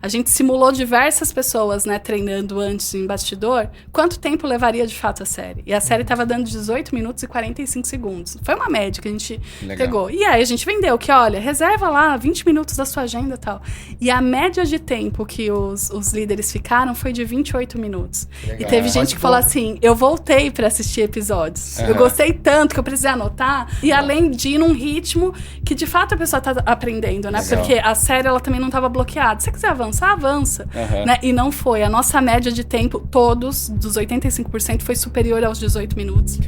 a gente simulou diversas pessoas, né, treinando antes em bastidor, quanto tempo levaria de fato a série. E a série estava dando 18 minutos e 45 segundos. Foi uma média que a gente pegou. E aí a gente vendeu que, olha, reserva lá 20 minutos da sua agenda e tal. E a média de tempo que os líderes ficaram foi de 28 minutos. Legal. E teve gente que falou assim, eu voltei para assistir episódios. Eu gostei tanto que eu precisei anotar. E além de ir num ritmo que de fato a pessoa tá aprendendo, né? Legal. Porque a série ela também não estava bloqueada. Se você quiser avançar, avança. Né? E não foi. A nossa média de tempo, todos, dos 85%, foi superior aos 18 minutos.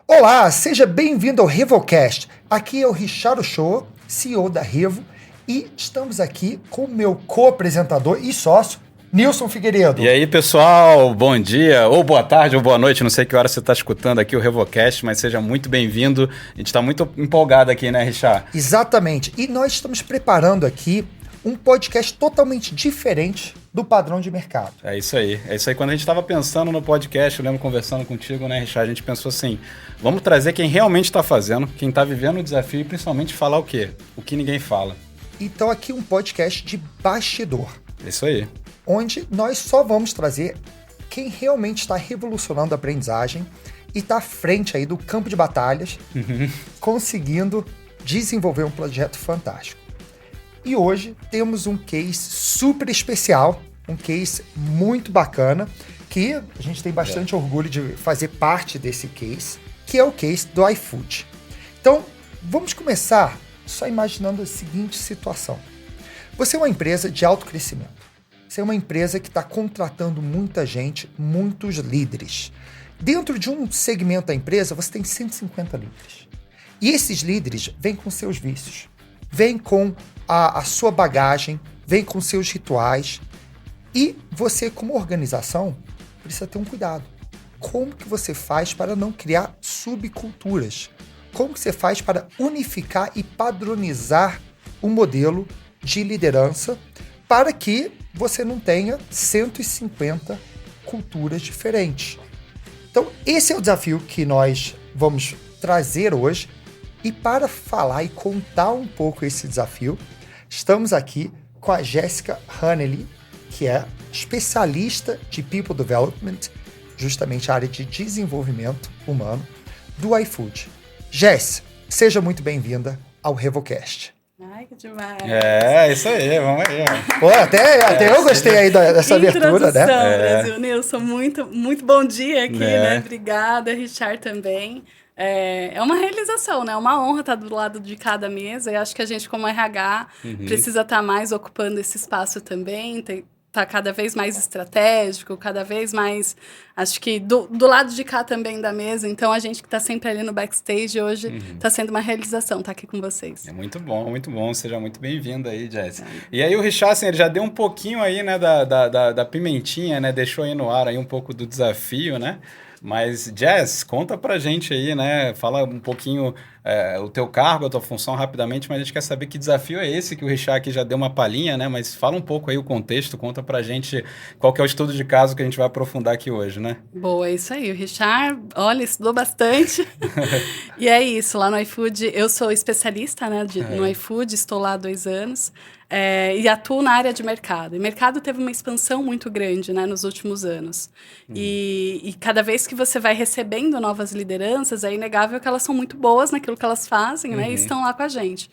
Olá, seja bem-vindo ao RevoCast. Aqui é o Richard Ochoa, CEO da Revo, e estamos aqui com o meu co-apresentador e sócio, Nilson Figueiredo. E aí, pessoal, bom dia, ou boa tarde, ou boa noite, não sei que hora você está escutando aqui o RevoCast, mas seja muito bem-vindo. A gente está muito empolgado aqui, né, Richard? Exatamente, e nós estamos preparando aqui um podcast totalmente diferente do padrão de mercado. É isso aí. Quando a gente estava pensando no podcast, eu lembro conversando contigo, né, Richard, a gente pensou assim, vamos trazer quem realmente está fazendo, quem está vivendo o desafio e principalmente falar o quê? O que ninguém fala. Então aqui um podcast de bastidor. Isso aí. Onde nós só vamos trazer quem realmente está revolucionando a aprendizagem e está à frente aí do campo de batalhas, conseguindo desenvolver um projeto fantástico. E hoje temos um case super especial, um case muito bacana, que a gente tem bastante orgulho de fazer parte desse case, que é o case do iFood. Então, vamos começar só imaginando a seguinte situação. Você é uma empresa de alto crescimento. Você é uma empresa que está contratando muita gente, muitos líderes. Dentro de um segmento da empresa, você tem 150 líderes. E esses líderes vêm com seus vícios, vêm com a sua bagagem, vêm com seus rituais. E você, como organização, precisa ter um cuidado. Como que você faz para não criar subculturas? Como que você faz para unificar e padronizar um modelo de liderança para que você não tenha 150 culturas diferentes? Então, esse é o desafio que nós vamos trazer hoje. E para falar e contar um pouco esse desafio, estamos aqui com a Jéssica Hanley, que é especialista de People Development, justamente a área de desenvolvimento humano do iFood. Jéssica, seja muito bem-vinda ao RevoCast. Ai, que demais. É, isso aí, vamos aí. Pô, até eu gostei aí dessa abertura, né? Brasil, Nilson, muito bom dia aqui, né? Obrigada, Richard também. É uma realização, né? É uma honra estar do lado de cada mesa. E acho que a gente, como RH, precisa estar mais ocupando esse espaço também, tá cada vez mais estratégico, cada vez mais, acho que do lado de cá também da mesa. Então, a gente que está sempre ali no backstage hoje, está sendo uma realização estar aqui com vocês. É muito bom. Seja muito bem-vindo aí, Jéssica. E aí o Richard, assim, ele já deu um pouquinho aí, né, da pimentinha, né, deixou aí no ar aí um pouco do desafio, né? Mas, Jess, conta pra gente aí, né? Fala um pouquinho o teu cargo, a tua função rapidamente, mas a gente quer saber que desafio é esse, que o Richard aqui já deu uma palhinha, né? Mas fala um pouco aí o contexto, conta pra gente qual que é o estudo de caso que a gente vai aprofundar aqui hoje, né? Boa, é isso aí. O Richard, olha, estudou bastante. E é isso, lá no iFood, eu sou especialista, né, no iFood, estou lá há 2 anos. E atuo na área de mercado. E o mercado teve uma expansão muito grande, né, nos últimos anos. E cada vez que você vai recebendo novas lideranças, é inegável que elas são muito boas naquilo que elas fazem, né, e estão lá com a gente.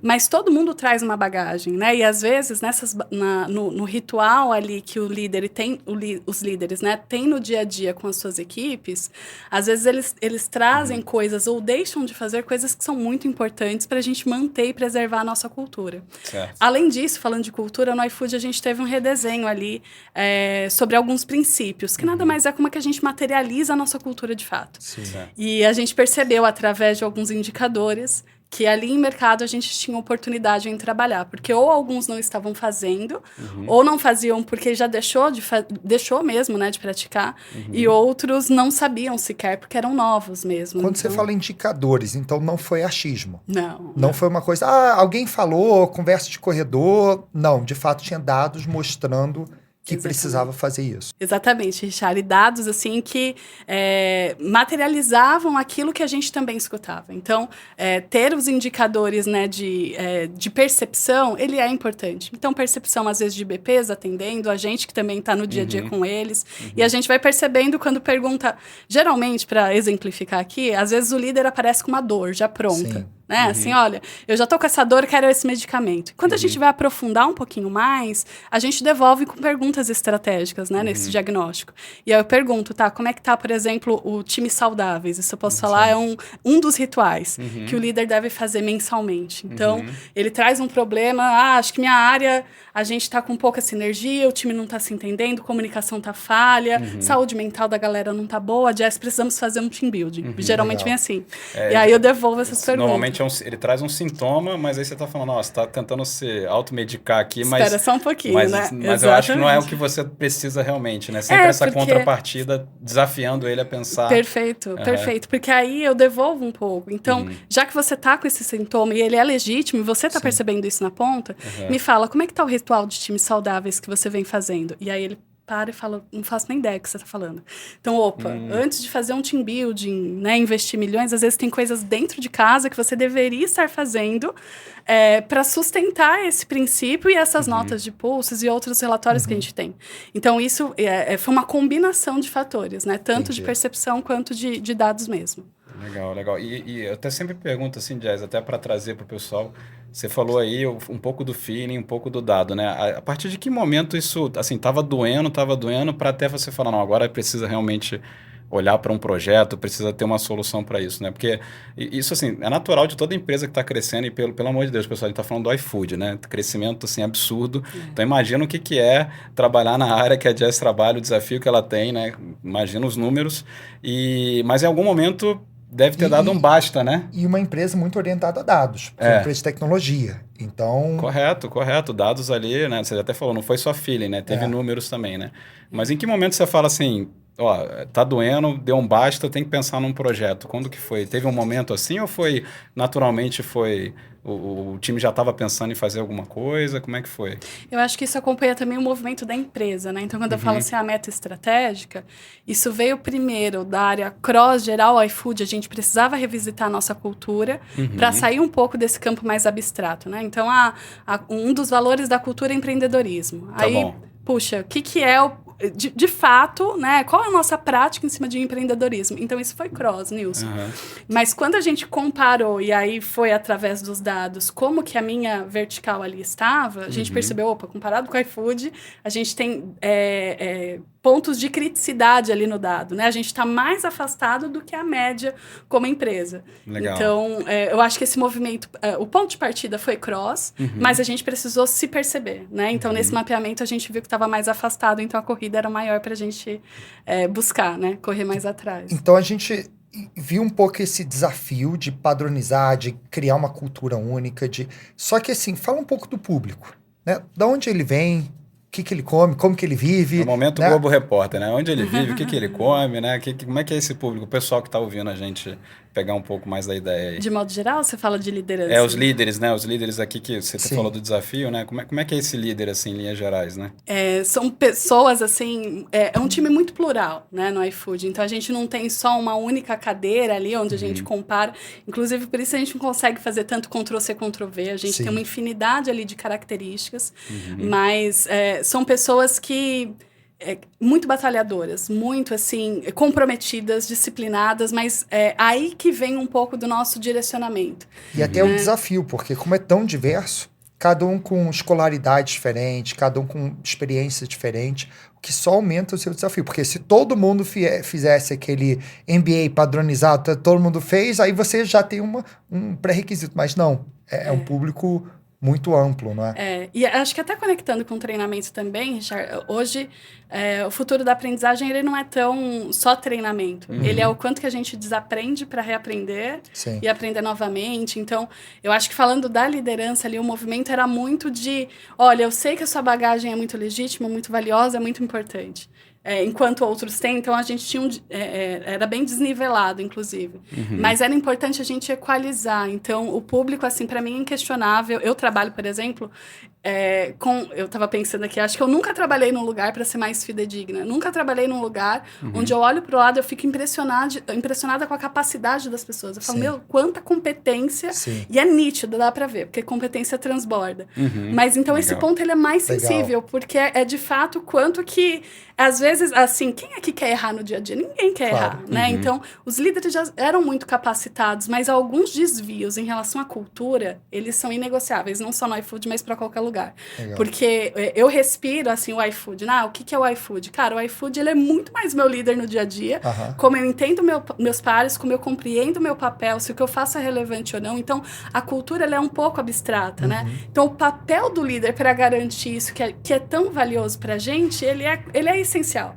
Mas todo mundo traz uma bagagem, né, e às vezes no ritual ali que o líder tem, os líderes, né, tem no dia a dia com as suas equipes, às vezes eles trazem coisas ou deixam de fazer coisas que são muito importantes para a gente manter e preservar a nossa cultura. Certo. Além disso, falando de cultura, no iFood a gente teve um redesenho ali sobre alguns princípios, que nada mais é como é que a gente materializa a nossa cultura de fato. Sim. E a gente percebeu, através de alguns indicadores, que ali em mercado a gente tinha oportunidade em trabalhar, porque ou alguns não estavam fazendo, ou não faziam porque já deixou mesmo, né, de praticar, e outros não sabiam sequer, porque eram novos mesmo. Quando você fala indicadores, então não foi achismo. Não foi uma coisa, alguém falou, conversa de corredor. Não, de fato tinha dados mostrando que precisava fazer isso. Exatamente, Richard. E dados, assim, que materializavam aquilo que a gente também escutava. Então, ter os indicadores, né, de percepção, ele é importante. Então, percepção, às vezes, de BPs atendendo, a gente que também está no dia a dia com eles. E a gente vai percebendo quando pergunta... Geralmente, para exemplificar aqui, às vezes o líder aparece com uma dor já pronta. Sim. Né? Assim, olha, eu já tô com essa dor, quero esse medicamento. Quando a gente vai aprofundar um pouquinho mais, a gente devolve com perguntas estratégicas, né, nesse diagnóstico. E aí eu pergunto, tá, como é que tá, por exemplo, o time saudáveis? Isso eu posso falar, é um dos rituais que o líder deve fazer mensalmente. Então, ele traz um problema, acho que minha área, a gente tá com pouca sinergia, o time não tá se entendendo, comunicação tá falha, saúde mental da galera não tá boa, Jess, precisamos fazer um team building. Geralmente Legal. vem assim. E aí eu devolvo essas perguntas. Normalmente ele traz um sintoma, mas aí você tá falando, você tá tentando se automedicar aqui, mas... Espera só um pouquinho, né? Mas eu acho que não é o que você precisa realmente, né? Sempre essa contrapartida desafiando ele a pensar... Perfeito, perfeito. Porque aí eu devolvo um pouco. Então, já que você tá com esse sintoma e ele é legítimo e você tá percebendo isso na ponta, me fala, como é que tá o ritual de times saudáveis que você vem fazendo? E aí ele para e fala, não faço nem ideia do que você está falando. Então, antes de fazer um team building, né, investir milhões, às vezes tem coisas dentro de casa que você deveria estar fazendo para sustentar esse princípio e essas notas de pulsos e outros relatórios que a gente tem. Então, isso foi uma combinação de fatores, né, tanto de percepção quanto de dados mesmo. Legal, legal. E eu até sempre pergunto assim, Jess, até para trazer para o pessoal, você falou aí um pouco do feeling, um pouco do dado, né? A partir de que momento isso, assim, estava doendo, para até você falar, não, agora precisa realmente olhar para um projeto, precisa ter uma solução para isso, né? Porque isso, assim, é natural de toda empresa que está crescendo e, pelo amor de Deus, pessoal, a gente está falando do iFood, né? Crescimento, assim, absurdo. Então, imagina o que é trabalhar na área que a Jess trabalha, o desafio que ela tem, né? Imagina os números. Mas em algum momento... deve ter dado um basta, né? E uma empresa muito orientada a dados, porque é uma empresa de tecnologia. Então... Correto. Dados ali, né? Você até falou, não foi só feeling, né? Teve números também, né? Mas em que momento você fala assim, ó, tá doendo, deu um basta, tem que pensar num projeto. Quando que foi? Teve um momento assim ou foi, naturalmente, o time já estava pensando em fazer alguma coisa? Como é que foi? Eu acho que isso acompanha também o movimento da empresa, né? Então, quando eu falo assim, a meta estratégica, isso veio primeiro da área cross-geral iFood, a gente precisava revisitar a nossa cultura para sair um pouco desse campo mais abstrato, né? Então, um dos valores da cultura é empreendedorismo. Tá bom. Puxa, o que é de fato, né? Qual é a nossa prática em cima de empreendedorismo? Então, isso foi cross, Nilson. Mas quando a gente comparou, e aí foi através dos dados, como que a minha vertical ali estava, a gente percebeu, opa, comparado com o iFood, a gente tem pontos de criticidade ali no dado, né? A gente está mais afastado do que a média como empresa. Legal. Então, eu acho que esse movimento, o ponto de partida foi cross, mas a gente precisou se perceber, né? Então, nesse mapeamento, a gente viu que estava mais afastado, então a corrida era maior para a gente buscar, né? Correr mais atrás. Então, a gente viu um pouco esse desafio de padronizar, de criar uma cultura única, Só que, assim, fala um pouco do público, né? Da onde ele vem, o que ele come, como que ele vive. No momento, né? Globo Repórter, né? Onde ele vive, o que ele come, né? Como é que é esse público? O pessoal que está ouvindo a gente pegar um pouco mais da ideia aí. De modo geral, você fala de liderança? Os líderes, né? Os líderes aqui que você falou do desafio, né? Como é que é esse líder, assim, em linhas gerais, né? São pessoas, assim... É um time muito plural, né? No iFood. Então, a gente não tem só uma única cadeira ali onde a gente compara. Inclusive, por isso a gente não consegue fazer tanto Ctrl-C, Ctrl-V. A gente tem uma infinidade ali de características. Mas são pessoas que... muito batalhadoras, muito assim, comprometidas, disciplinadas, mas aí que vem um pouco do nosso direcionamento. E até um desafio, porque como é tão diverso, cada um com escolaridade diferente, cada um com experiência diferente, o que só aumenta o seu desafio. Porque se todo mundo fizesse aquele MBA padronizado, todo mundo fez, aí você já tem um pré-requisito. Mas não, é um público muito amplo, não é? E acho que até conectando com o treinamento também, Richard, hoje o futuro da aprendizagem ele não é tão só treinamento. Ele é o quanto que a gente desaprende para reaprender e aprender novamente. Então, eu acho que falando da liderança ali, o movimento era muito de, olha, eu sei que a sua bagagem é muito legítima, muito valiosa, é muito importante. enquanto outros têm. Então, a gente tinha era bem desnivelado, inclusive. Mas era importante a gente equalizar. Então, o público, assim, para mim é inquestionável. Eu trabalho, por exemplo, eu estava pensando aqui, acho que eu nunca trabalhei num lugar, para ser mais fidedigna, nunca trabalhei num lugar onde eu olho para o lado e eu fico impressionada com a capacidade das pessoas. Eu falo, meu, quanta competência. Sim. E é nítido, dá para ver, porque competência transborda. Mas então esse ponto ele é mais sensível, porque é de fato quanto que, às vezes, assim, quem é que quer errar no dia a dia? Ninguém quer errar, né? Então, os líderes já eram muito capacitados, mas alguns desvios em relação à cultura, eles são inegociáveis, não só no iFood, mas para qualquer lugar. Legal. Porque eu respiro, assim, o iFood. O que é o iFood? Cara, o iFood, ele é muito mais meu líder no dia a dia, como eu entendo meus pares, como eu compreendo meu papel, se o que eu faço é relevante ou não. Então, a cultura, ela é um pouco abstrata, né? Então, o papel do líder para garantir isso, que é tão valioso pra gente, ele é essencial.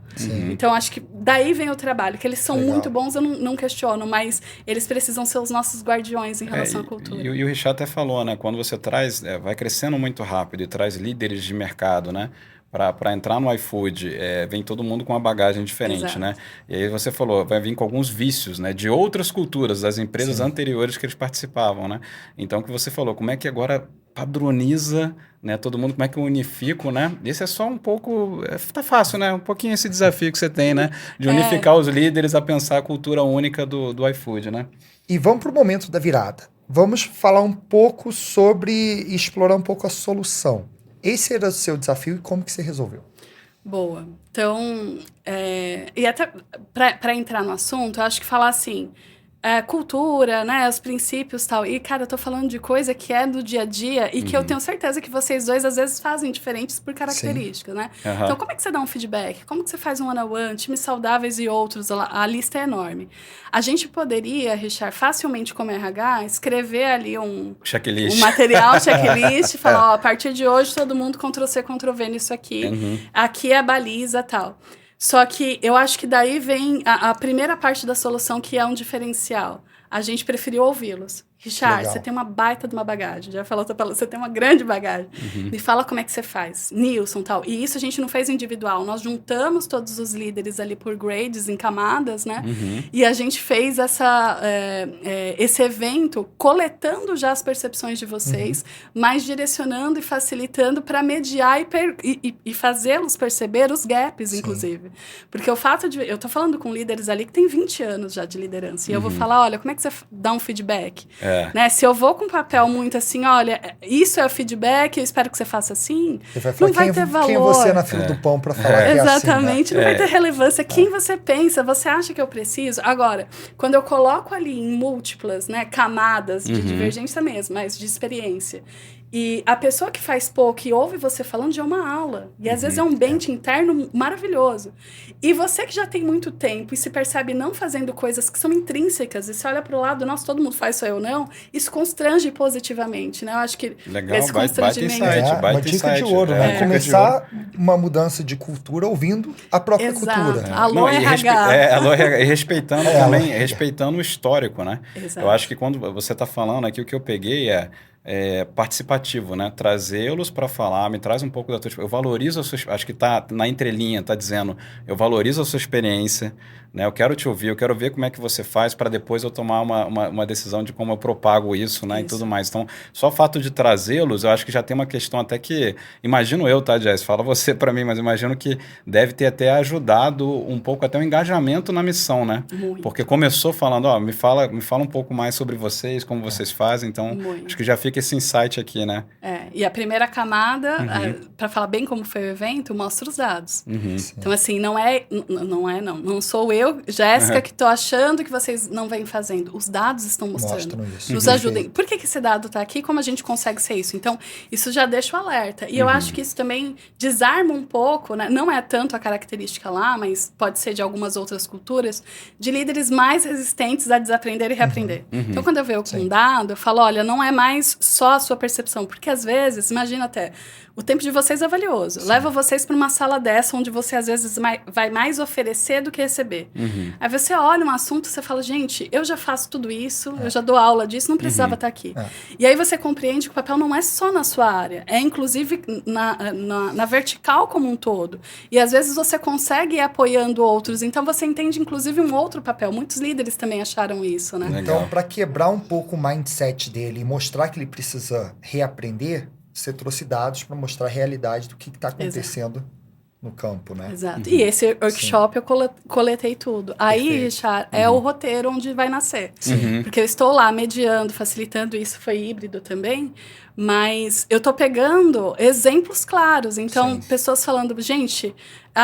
Então, acho que daí vem o trabalho, que eles são muito bons, eu não questiono, mas eles precisam ser os nossos guardiões em relação à cultura. E o Richard até falou, né? Quando você traz, vai crescendo muito rápido e traz líderes de mercado, né? Para entrar no iFood, vem todo mundo com uma bagagem diferente, né? E aí você falou, vai vir com alguns vícios, né? De outras culturas, das empresas anteriores que eles participavam, né? Então, o que você falou, como é que agora padroniza, né? Todo mundo, como é que eu unifico, né? Esse é só um pouco... tá fácil, né? Um pouquinho esse desafio que você tem, né? De unificar os líderes a pensar a cultura única do iFood, né? E vamos para o momento da virada. Vamos falar um pouco explorar um pouco a solução. Esse era o seu desafio e como que você resolveu? Boa. Então, e até para entrar no assunto, eu acho que falar assim, cultura, né, os princípios e tal. E, cara, eu tô falando de coisa que é do dia a dia e que eu tenho certeza que vocês dois, às vezes, fazem diferentes por características, né? Então, como é que você dá um feedback? Como que você faz um one-on-one, times saudáveis e outros? A lista é enorme. A gente poderia, Richard, facilmente como RH, escrever ali um material, checklist, e falar, a partir de hoje, todo mundo Ctrl-C, Ctrl-V nisso aqui. Aqui é a baliza e tal. Só que eu acho que daí vem a primeira parte da solução, que é um diferencial. A gente preferiu ouvi-los. Richard, você tem uma baita de uma bagagem. Já falou, você tem uma grande bagagem. Me fala como é que você faz. Nilson, tal. E isso a gente não fez individual. Nós juntamos todos os líderes ali por grades, em camadas, né? E a gente fez esse evento coletando já as percepções de vocês, mas direcionando e facilitando para mediar e fazê-los perceber os gaps, inclusive. Porque o fato de... Eu tô falando com líderes ali que tem 20 anos já de liderança. E eu vou falar, olha, como é que você dá um feedback? Né? Se eu vou com um papel muito assim, olha, isso é o feedback, eu espero que você faça assim, não vai ter valor. Quem é você na fila do pão para falar que exatamente, é assim, né? Não vai ter relevância. Quem você pensa, você acha que eu preciso? Agora, quando eu coloco ali em múltiplas, né, camadas de divergência mesmo, mas de experiência, e a pessoa que faz pouco e ouve você falando já é uma aula. E às vezes é um bench interno maravilhoso. E você que já tem muito tempo e se percebe não fazendo coisas que são intrínsecas, e você olha para o lado, nossa, todo mundo faz, só eu não, isso constrange positivamente, né? Eu acho que esse constrangimento... Uma dica de ouro, né? Começar uma mudança de cultura ouvindo a própria cultura. Alô, RH. Alô, RH. E respeitando também, respeitando o histórico, né? Exato. Eu acho que quando você está falando aqui, o que eu peguei participativo, né? Trazê-los para falar, me traz um pouco da tua... Eu valorizo a sua... Acho que tá na entrelinha, tá dizendo, eu valorizo a sua experiência, né? Eu quero te ouvir, eu quero ver como é que você faz para depois eu tomar uma decisão de como eu propago isso, né? E tudo mais. Então, só o fato de trazê-los, eu acho que já tem uma questão até que... Imagino eu, tá, Jess? Fala você para mim, mas imagino que deve ter até ajudado um pouco até o engajamento na missão, né? Muito. Porque começou falando, me fala um pouco mais sobre vocês, como vocês fazem, então acho que já fica esse insight aqui, né? E a primeira camada, para falar bem como foi o evento, mostra os dados. Então, assim, não sou eu, Jéssica, que estou achando que vocês não vêm fazendo. Os dados estão mostrando. Isso. Nos ajudem. Por que esse dado está aqui? Como a gente consegue ser isso? Então, isso já deixa o alerta. E eu acho que isso também desarma um pouco, né? Não é tanto a característica lá, mas pode ser de algumas outras culturas, de líderes mais resistentes a desaprender e reaprender. Então, quando eu vejo com um dado, eu falo, olha, não é mais só a sua percepção, porque às vezes, imagina até, o tempo de vocês é valioso. Sim. Leva vocês para uma sala dessa, onde você, às vezes, vai mais oferecer do que receber. Aí você olha um assunto e você fala, gente, eu já faço tudo isso, eu já dou aula disso, não precisava estar aqui. E aí você compreende que o papel não é só na sua área, é inclusive na vertical como um todo. E às vezes você consegue ir apoiando outros, então você entende inclusive um outro papel. Muitos líderes também acharam isso, né? Então, para quebrar um pouco o mindset dele e mostrar que ele precisa reaprender, você trouxe dados para mostrar a realidade do que está acontecendo no campo, né? Exato. E esse workshop eu coletei tudo. Aí, Richard, é o roteiro onde vai nascer. Porque eu estou lá mediando, facilitando, isso foi híbrido também, mas eu tô pegando exemplos claros. Então, pessoas falando, gente,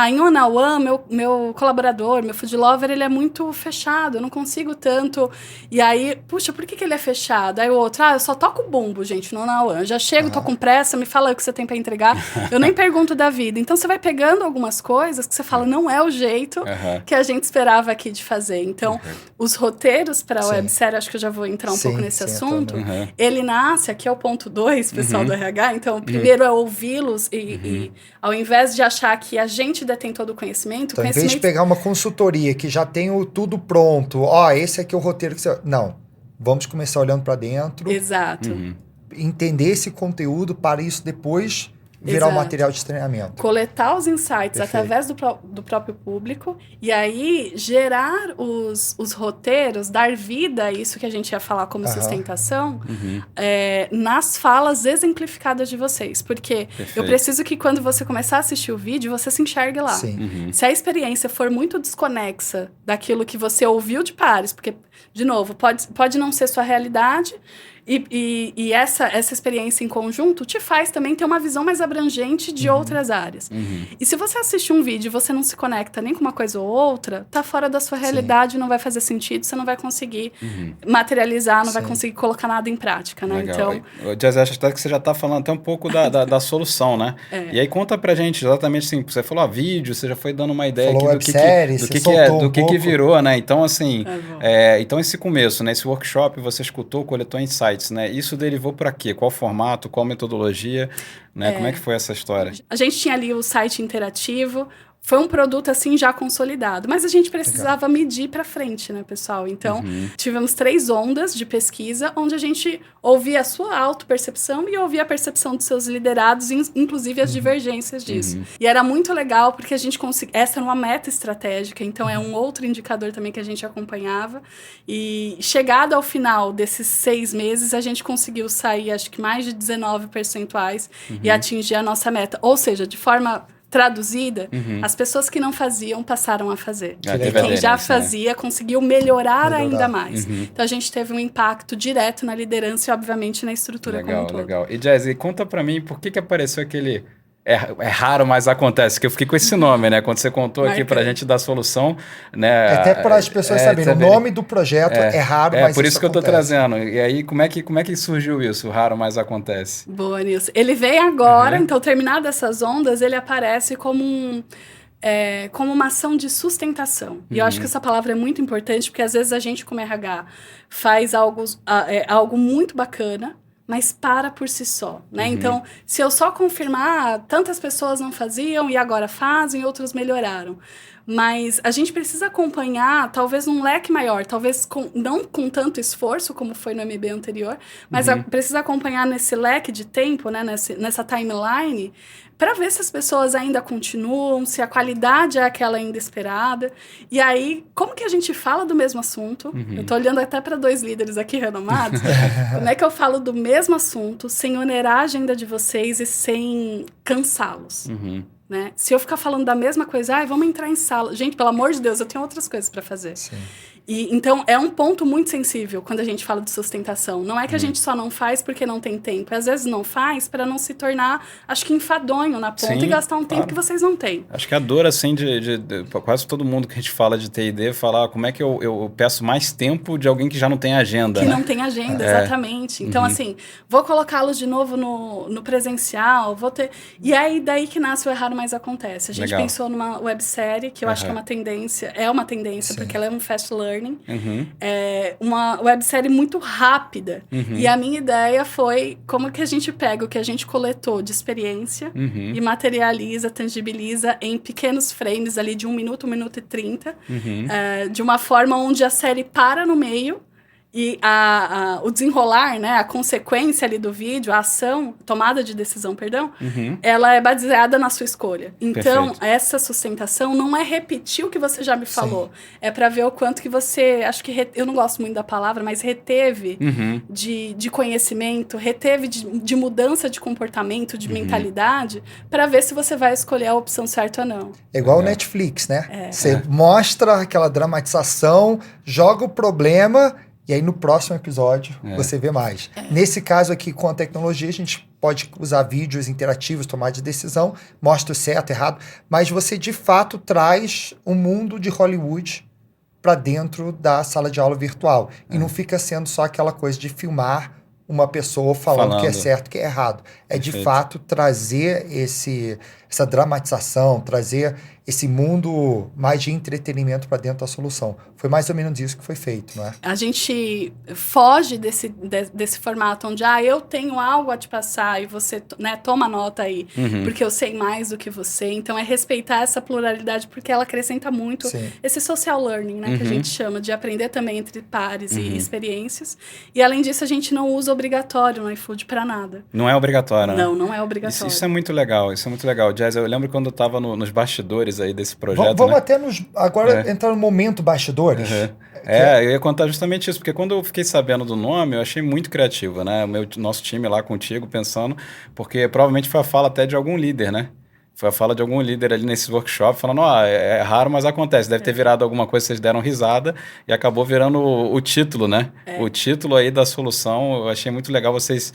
em one-on-one, meu colaborador, meu food lover, ele é muito fechado, eu não consigo tanto. E aí, puxa, por que ele é fechado? Aí o outro, eu só toco bumbo, gente, no one-on-one. Eu já chego, tô com pressa, me fala o que você tem para entregar. Eu nem pergunto da vida. Então, você vai pegando algumas coisas que você fala, não é o jeito que a gente esperava aqui de fazer. Então, os roteiros para a websérie, acho que eu já vou entrar um pouco nesse assunto. Ele nasce, aqui é o ponto 2, pessoal do RH. Então, primeiro é ouvi-los e ao invés de achar que a gente detém todo o conhecimento... Então, em vez de pegar uma consultoria que já tem tudo pronto, esse aqui é o roteiro que você... Não, vamos começar olhando para dentro. Exato. Entender esse conteúdo para isso depois virar um material de treinamento. Coletar os insights através do próprio público e aí gerar os roteiros, dar vida a isso que a gente ia falar como sustentação nas falas exemplificadas de vocês. Porque eu preciso que quando você começar a assistir o vídeo, você se enxergue lá. Se a experiência for muito desconexa daquilo que você ouviu de pares, porque, de novo, pode não ser sua realidade... E essa experiência em conjunto te faz também ter uma visão mais abrangente de outras áreas. E se você assistir um vídeo e você não se conecta nem com uma coisa ou outra, tá fora da sua realidade, não vai fazer sentido, você não vai conseguir materializar, não vai conseguir colocar nada em prática, né? Legal. Então... Jazz, acho que você já tá falando até um pouco da solução, né? E aí conta pra gente exatamente assim, você falou vídeo, você já foi dando uma ideia aqui do que virou, né? Então, assim, então esse começo, né? Esse workshop você escutou, coletou insights, né? Isso derivou para quê? Qual formato? Qual metodologia? Né? Como é que foi essa história? A gente tinha ali o site interativo, foi um produto, assim, já consolidado. Mas a gente precisava medir para frente, né, pessoal? Então, tivemos 3 ondas de pesquisa, onde a gente ouvia a sua autopercepção e ouvia a percepção dos seus liderados, inclusive as divergências disso. E era muito legal, porque a gente conseguia... Essa era uma meta estratégica, então é um outro indicador também que a gente acompanhava. E chegado ao final desses 6 meses, a gente conseguiu sair, acho que mais de 19 percentuais e atingir a nossa meta. Ou seja, de forma... traduzida, as pessoas que não faziam passaram a fazer. Quem já fazia conseguiu melhorar ainda mais. Então a gente teve um impacto direto na liderança e obviamente na estrutura como um todo. Legal. E Jazz, conta pra mim por que apareceu aquele... É raro, mas acontece, que eu fiquei com esse nome, né? Quando você contou aqui pra gente da solução, né? Até para as pessoas saberem, o nome do projeto é raro, mas por isso que acontece. Eu tô trazendo. E aí, como é que surgiu isso? Raro, mas acontece. Boa, Nilson. Ele veio agora, então, terminado essas ondas, ele aparece como como uma ação de sustentação. E eu acho que essa palavra é muito importante, porque às vezes a gente, como RH, faz algo muito bacana, mas para por si só, né? Então, se eu só confirmar, tantas pessoas não faziam e agora fazem, outros melhoraram. Mas a gente precisa acompanhar, talvez num leque maior, talvez não com tanto esforço, como foi no MB anterior, mas precisa acompanhar nesse leque de tempo, né? Nessa timeline, para ver se as pessoas ainda continuam, se a qualidade é aquela ainda esperada. E aí, como que a gente fala do mesmo assunto? Eu tô olhando até para 2 líderes aqui renomados. Como é que eu falo do mesmo assunto, sem onerar a agenda de vocês e sem cansá-los? Né? Se eu ficar falando da mesma coisa, vamos entrar em sala. Gente, pelo amor de Deus, eu tenho outras coisas para fazer. Sim. E, então, é um ponto muito sensível quando a gente fala de sustentação. Não é que a gente só não faz porque não tem tempo. Às vezes não faz para não se tornar, acho que enfadonho na ponta e gastar um tempo que vocês não têm. Acho que a dor, assim, de quase todo mundo que a gente fala de T&D, falar como é que eu peço mais tempo de alguém que já não tem agenda. Que não tem agenda, exatamente. Então, assim, vou colocá-los de novo no presencial, vou ter... E aí, daí que nasce o Errado Mais Acontece. A gente pensou numa websérie, que eu acho que é uma tendência, porque ela é um fast learning, learning. É uma websérie muito rápida. E a minha ideia foi como que a gente pega o que a gente coletou de experiência e materializa, tangibiliza em pequenos frames ali de 1 minuto, 1 minuto e 30. De uma forma onde a série para no meio e o desenrolar, né, a consequência ali do vídeo, a ação, tomada de decisão, perdão, ela é baseada na sua escolha. Então, Perfeito. essa sustentação não é repetir o que você já me falou. É para ver o quanto que você, acho que, eu não gosto muito da palavra, mas reteve de conhecimento, reteve de mudança de comportamento, de mentalidade, para ver se você vai escolher a opção certa ou não. É igual o Netflix, né? Você mostra aquela dramatização, joga o problema... E aí, no próximo episódio, você vê mais. Nesse caso aqui, com a tecnologia, a gente pode usar vídeos interativos, tomar de decisão, mostra o certo, errado, mas você, de fato, traz um mundo de Hollywood para dentro da sala de aula virtual. E não fica sendo só aquela coisa de filmar uma pessoa falando que é certo, que é errado. É, de fato, trazer essa dramatização, trazer esse mundo mais de entretenimento para dentro da solução. Foi mais ou menos isso que foi feito, não é? A gente foge desse formato onde, eu tenho algo a te passar e você, né, toma nota aí, porque eu sei mais do que você. Então, é respeitar essa pluralidade, porque ela acrescenta muito esse social learning, né, que a gente chama de aprender também entre pares e experiências. E, além disso, a gente não usa obrigatório no iFood para nada. Não é obrigatório, né? Não é obrigatório. Isso é muito legal, Jazz, eu lembro quando eu estava nos bastidores aí desse projeto, Vamos né? até agora entrar no momento bastidores. Eu ia contar justamente isso, porque quando eu fiquei sabendo do nome, eu achei muito criativo, né? Nosso time lá contigo, pensando, porque provavelmente foi a fala até de algum líder, né? Foi a fala de algum líder ali nesse workshop, falando, é raro, mas acontece. Deve ter virado alguma coisa, vocês deram risada, e acabou virando o título, né? O título aí da solução, eu achei muito legal vocês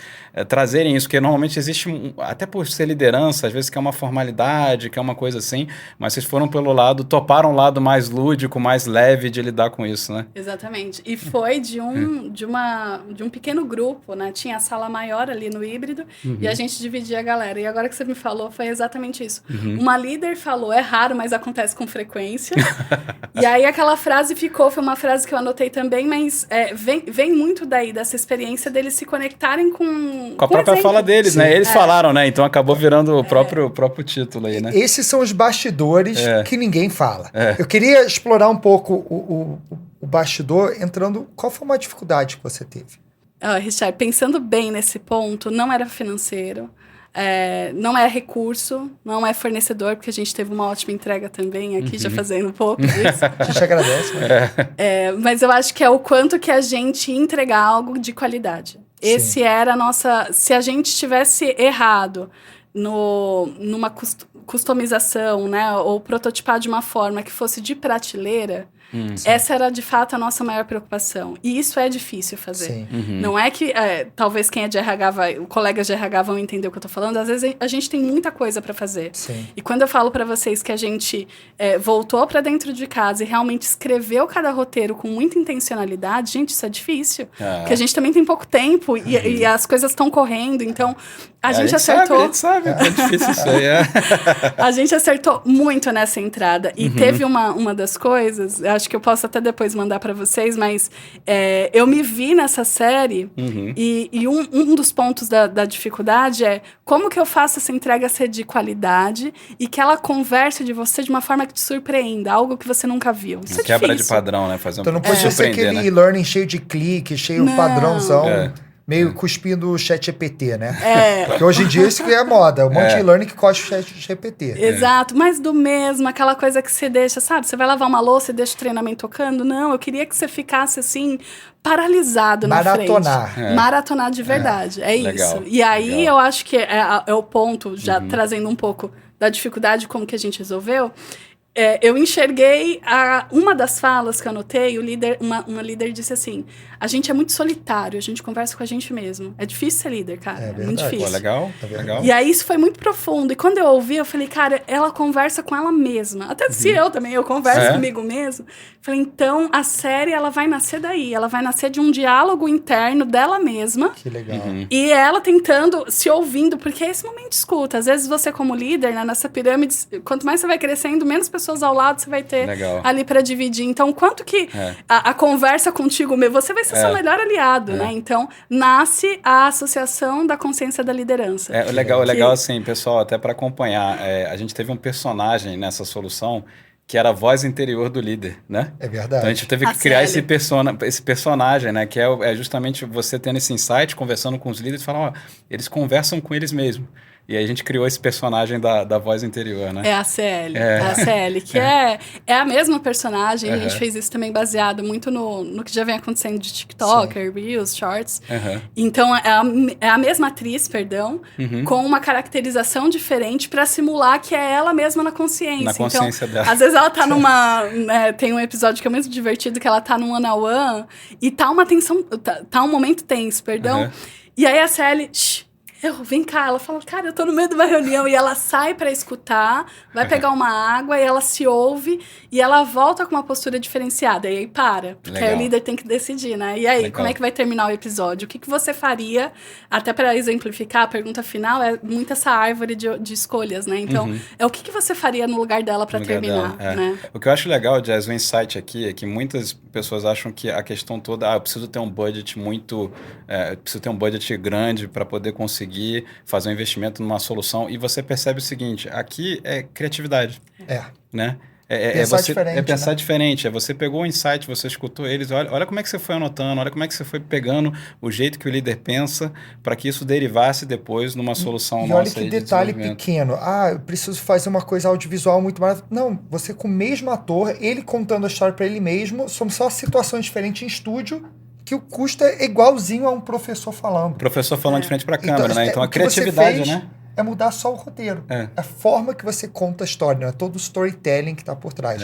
trazerem isso, porque normalmente existe, até por ser liderança, às vezes que é uma formalidade, que é uma coisa assim, mas vocês foram toparam o lado mais lúdico, mais leve de lidar com isso, né? Exatamente. E foi de um pequeno grupo, né? Tinha a sala maior ali no híbrido, e a gente dividia a galera. E agora que você me falou, foi exatamente isso. Uma líder falou, é raro, mas acontece com frequência. E aí aquela frase foi uma frase que eu anotei também, mas vem muito daí, dessa experiência deles se conectarem com a própria exemplo. fala deles, né? Eles falaram, né? Então acabou virando o próprio título aí, né? Esses são os bastidores que ninguém fala. Eu queria explorar um pouco o bastidor, entrando... Qual foi uma dificuldade que você teve? Richard, pensando bem nesse ponto, não era financeiro. Não é recurso, não é fornecedor, porque a gente teve uma ótima entrega também aqui, já fazendo um pouco disso. A gente agradece. Mas eu acho que é o quanto que a gente entregar algo de qualidade. Esse era a nossa... Se a gente tivesse errado numa customização, né, ou prototipar de uma forma que fosse de prateleira, essa era, de fato, a nossa maior preocupação. E isso é difícil fazer. Não é que, talvez quem é de RH, colegas de RH vão entender o que eu tô falando, às vezes a gente tem muita coisa para fazer. E quando eu falo para vocês que a gente voltou para dentro de casa e realmente escreveu cada roteiro com muita intencionalidade, gente, isso é difícil. Porque a gente também tem pouco tempo e as coisas estão correndo, então a gente acertou... A gente sabe, é difícil isso aí. A gente acertou muito nessa entrada. E teve uma das coisas, acho que eu posso até depois mandar para vocês, mas eu me vi nessa série e um dos pontos da dificuldade é como que eu faço essa entrega ser de qualidade e que ela converse de você de uma forma que te surpreenda, algo que você nunca viu. Isso quebra difícil. de padrão, né? Então não pode ser aquele e-learning cheio de clique, cheio padrãozão. Meio cuspindo o chat GPT, né? Porque hoje em dia isso que é moda. Um monte de e-learning que cospe o chat GPT. Exato, mas do mesmo, aquela coisa que você deixa, sabe? Você vai lavar uma louça e deixa o treinamento tocando? Não, eu queria que você ficasse assim, paralisado na frente. Maratonar de verdade, é Legal. isso. E aí eu acho que é o ponto, já trazendo um pouco da dificuldade, como que a gente resolveu. Eu enxerguei uma das falas que eu anotei, uma líder disse assim, a gente é muito solitário, a gente conversa com a gente mesmo. É difícil ser líder, cara, é muito difícil. Pô, legal. E aí isso foi muito profundo. E quando eu ouvi, eu falei, cara, ela conversa com ela mesma. Até se eu também, eu converso comigo mesmo. Falei, então a série, ela vai nascer daí. Ela vai nascer de um diálogo interno dela mesma. Que legal. E ela tentando, se ouvindo, porque é esse momento de escuta. Às vezes você como líder, né, nessa pirâmide, quanto mais você vai crescendo, menos pessoas pessoas ao lado você vai ter Legal. ali para dividir. Então, quanto que a conversa contigo mesmo, você vai ser seu melhor aliado, né? Então, nasce a Associação da Consciência da Liderança. Legal assim, pessoal, até para acompanhar, a gente teve um personagem nessa solução que era a voz interior do líder, né? É verdade. Então a gente teve que criar esse personagem, né? Que é justamente você tendo esse insight, conversando com os líderes, falar, eles conversam com eles mesmos. E aí a gente criou esse personagem da voz interior, né? É a CL. É a CL, que é a mesma personagem. A gente fez isso também baseado muito no que já vem acontecendo de TikToker, Reels, Shorts. Então, é a mesma atriz, com uma caracterização diferente para simular que é ela mesma na consciência. Na consciência então, dela. Às vezes ela tá numa... né, tem um episódio que é muito divertido, que ela tá num one-on-one e tá uma tensão... Tá um momento tenso, E aí a CL... vem cá, ela fala, cara, eu tô no meio de uma reunião, e ela sai pra escutar, vai pegar uma água, e ela se ouve, e ela volta com uma postura diferenciada, e aí para, porque aí o líder tem que decidir, né? E aí, como é que vai terminar o episódio? O que você faria, até pra exemplificar, a pergunta final é muito essa árvore de escolhas, né? Então, é o que você faria no lugar dela pra terminar, né? O que eu acho legal, Jazz, o insight aqui, é que muitas pessoas acham que a questão toda, eu preciso ter um budget preciso ter um budget grande para poder conseguir fazer um investimento numa solução, e você percebe o seguinte, aqui é criatividade. Né? Pensar diferente. Pensar diferente. Você pegou o insight, você escutou eles, olha como é que você foi anotando, olha como é que você foi pegando o jeito que o líder pensa para que isso derivasse depois numa solução nossa. E olha que detalhe pequeno. Eu preciso fazer uma coisa audiovisual muito mais... Não, você com o mesmo ator, ele contando a história para ele mesmo, são só situações diferentes em estúdio, que o custo é igualzinho a um professor falando. Professor falando de frente para a câmera, né? Então a criatividade, né? É mudar só o roteiro. A forma que você conta a história, né? Todo o storytelling que está por trás.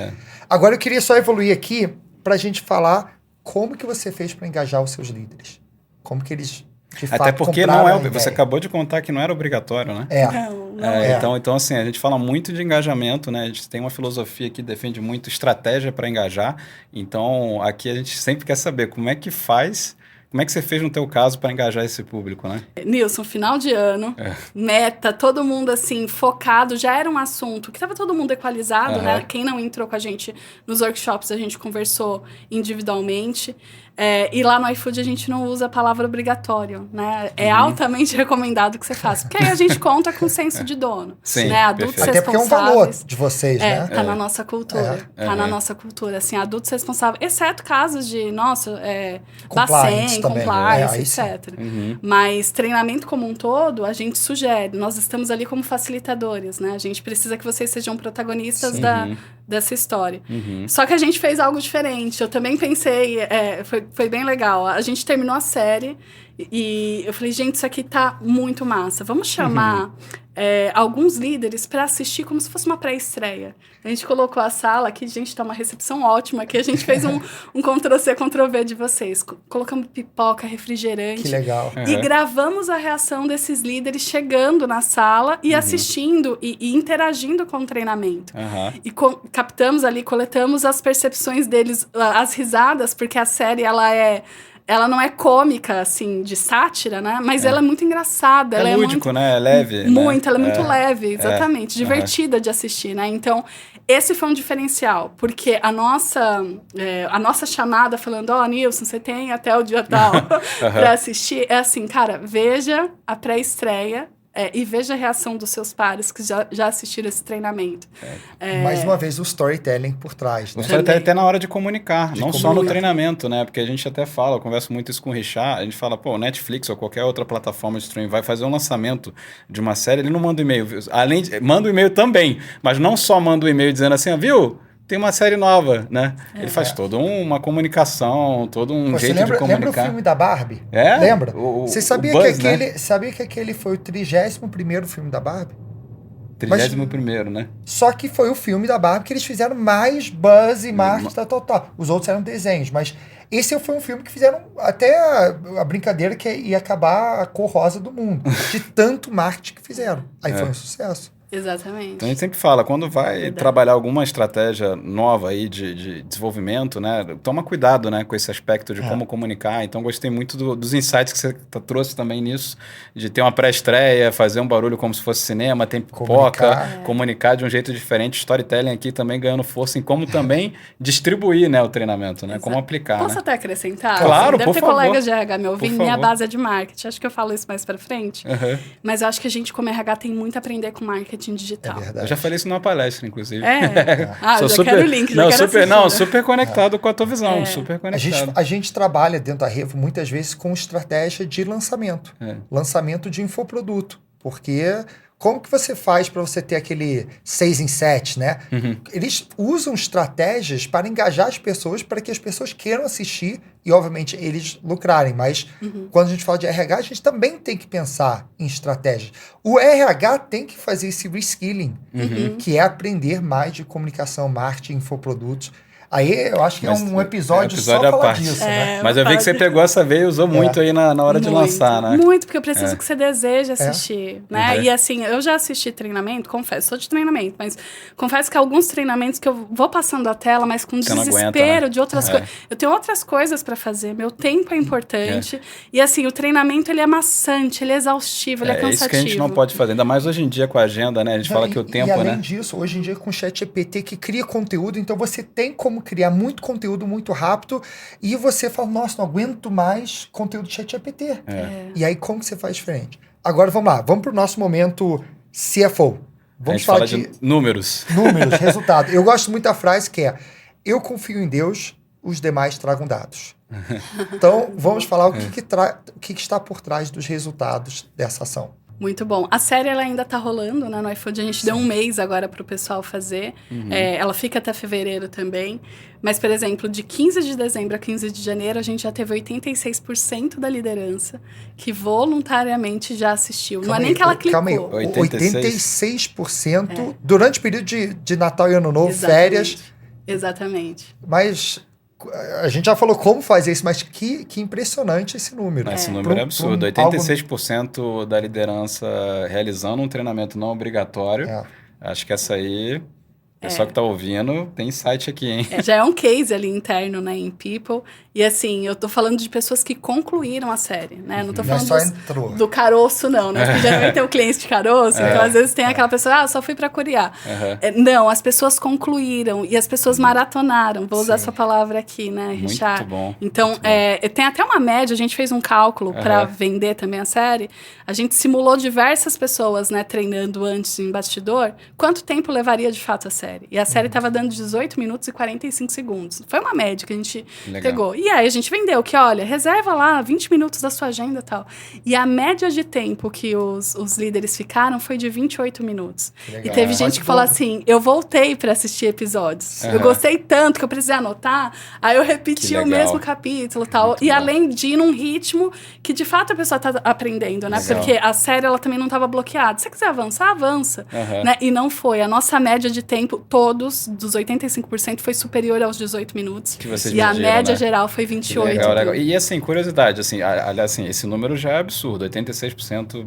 Agora eu queria só evoluir aqui para a gente falar como que você fez para engajar os seus líderes. Como que eles, de fato, até porque não é... Você acabou de contar que não era obrigatório, né? Não é. Então, assim, a gente fala muito de engajamento, né? A gente tem uma filosofia que defende muito estratégia para engajar. Então, aqui a gente sempre quer saber como é que faz... Como é que você fez no teu caso para engajar esse público, né? Nilson, final de ano, meta, todo mundo assim, focado, já era um assunto que estava todo mundo equalizado, né? Quem não entrou com a gente nos workshops, a gente conversou individualmente. E lá no iFood a gente não usa a palavra obrigatório, né? É altamente recomendado que você faça. Porque aí a gente conta com o senso de dono. Sim, né? Adultos até porque é um valor de vocês, né? Tá na nossa cultura. Tá na nossa cultura. Assim, adultos responsáveis, exceto casos de, Bacen, compliance, etc. Mas treinamento como um todo, a gente sugere. Nós estamos ali como facilitadores, né? A gente precisa que vocês sejam protagonistas dessa história. Só que a gente fez algo diferente. Eu também pensei, foi bem legal. A gente terminou a série e eu falei, gente, isso aqui tá muito massa. Vamos chamar alguns líderes para assistir como se fosse uma pré-estreia. A gente colocou a sala aqui, gente, tá uma recepção ótima aqui. A gente fez um Ctrl-C, Ctrl-V de vocês. Colocamos pipoca, refrigerante. Que legal. E gravamos a reação desses líderes chegando na sala e assistindo e interagindo com o treinamento. E captamos ali, coletamos as percepções deles, as risadas, porque a série, ela não é cômica, assim, de sátira, né? Mas ela é muito engraçada. Ela lúdico, né? É leve. Muito, ela é muito leve, exatamente. Divertida de assistir, né? Então, esse foi um diferencial. Porque a nossa chamada falando, Nilson, você tem até o dia tal para assistir. É assim, cara, veja a pré-estreia. E veja a reação dos seus pares que já assistiram esse treinamento. Mais uma vez, o storytelling por trás. Né? O storytelling até na hora de comunicar, só no treinamento, né? Porque a gente até fala, eu converso muito isso com o Richard, a gente fala, Netflix ou qualquer outra plataforma de streaming vai fazer um lançamento de uma série, ele não manda um e-mail. Manda um e-mail também, mas não só manda um e-mail dizendo assim, viu? Tem uma série nova, né? Ele faz toda uma comunicação, todo um jeito de comunicar. Lembra o filme da Barbie? Lembra? Você sabia que aquele foi o 31º filme da Barbie? 31º, né? Só que foi o filme da Barbie que eles fizeram mais buzz e marketing, tal. Os outros eram desenhos, mas esse foi um filme que fizeram até a brincadeira que ia acabar a cor rosa do mundo. De tanto marketing que fizeram. Aí foi um sucesso. Exatamente. Então a gente sempre fala, quando vai Verdade. trabalhar alguma estratégia nova aí de desenvolvimento, né? Toma cuidado, né, com esse aspecto de como comunicar. Então gostei muito dos insights que você trouxe também nisso, de ter uma pré-estreia, fazer um barulho como se fosse cinema, tem pipoca, comunicar de um jeito diferente. Storytelling aqui também ganhando força em como também distribuir, né, o treinamento, né? Como aplicar, Posso né? até acrescentar? Claro, Deve por ter favor. colegas de RH me ouvindo, Por minha favor. base é de marketing. Acho que eu falo isso mais pra frente. Mas eu acho que a gente, como RH, tem muito a aprender com marketing digital. É verdade. Eu já falei isso numa palestra, inclusive. Ah, Sou já quero o link, já quero assistir. super conectado com a tua visão, super conectado. A gente trabalha dentro da Revo muitas vezes com estratégia de lançamento. Lançamento de infoproduto. Porque como que você faz para você ter aquele 6 em 7, né? Eles usam estratégias para engajar as pessoas, para que as pessoas queiram assistir e, obviamente, eles lucrarem. Mas quando a gente fala de RH, a gente também tem que pensar em estratégias. O RH tem que fazer esse reskilling, que é aprender mais de comunicação, marketing, infoprodutos. Aí eu acho que é um episódio só à falar parte. disso, né? Mas eu vi que você pegou essa veia e usou muito aí na hora de lançar, né? Muito, porque eu preciso que você deseje assistir, né? E assim, eu já assisti treinamento, confesso, sou de treinamento, mas confesso que alguns treinamentos que eu vou passando a tela, mas com Você não desespero aguenta, né? de outras coisas. Eu tenho outras coisas para fazer, meu tempo é importante. E assim, o treinamento, ele é maçante, ele é exaustivo, ele é cansativo. É isso que a gente não pode fazer, ainda mais hoje em dia com a agenda, né? A gente fala que o tempo, e além né? disso, hoje em dia com o ChatGPT que cria conteúdo, então você tem como criar muito conteúdo muito rápido e você fala, nossa, não aguento mais conteúdo de ChatGPT. E aí como que você faz diferente? Agora vamos lá, vamos para o nosso momento CFO. Vamos falar de números. Números, resultado. Eu gosto muito da frase que é, eu confio em Deus, os demais tragam dados. Então, vamos falar o que está por trás dos resultados dessa ação. Muito bom. A série ela ainda tá rolando, né? No iFood a gente deu um mês agora pro pessoal fazer. Ela fica até fevereiro também. Mas, por exemplo, de 15 de dezembro a 15 de janeiro, a gente já teve 86% da liderança que voluntariamente já assistiu. Não é nem que ela clicou. Calma aí, 86% durante o período de Natal e Ano Novo, férias. Exatamente. Mas a gente já falou como fazer isso, mas que impressionante esse número. Esse número é absurdo. 86% da liderança realizando um treinamento não obrigatório. Acho que essa aí... Pessoal que tá ouvindo, tem insight aqui, hein? Já é um case ali interno, né, em People. E assim, eu tô falando de pessoas que concluíram a série, né? Não tô falando do caroço, não, né? Porque já vai ter o cliente de caroço, então às vezes tem aquela pessoa, eu só fui pra curiar. Não, as pessoas concluíram e as pessoas maratonaram. Vou usar essa palavra aqui, né, Richard? Muito bom. Então, tem até uma média, a gente fez um cálculo pra vender também a série. A gente simulou diversas pessoas, né, treinando antes em bastidor. Quanto tempo levaria de fato a série? E a série estava dando 18 minutos e 45 segundos. Foi uma média que a gente pegou. E aí a gente vendeu que, olha, reserva lá 20 minutos da sua agenda e tal. E a média de tempo que os líderes ficaram foi de 28 minutos. E teve gente que falou assim, eu voltei para assistir episódios. Eu gostei tanto que eu precisei anotar. Aí eu repeti o mesmo capítulo e tal. Muito além de ir num ritmo que, de fato, a pessoa tá aprendendo, né? Porque a série, ela também não estava bloqueada. Se você quiser avançar, avança. Né? E não foi. A nossa média de tempo, todos, dos 85%, foi superior aos 18 minutos. Que vocês e a mediram, média né? geral foi 28. Legal. E assim, curiosidade, assim, aliás, assim, esse número já é absurdo, 86%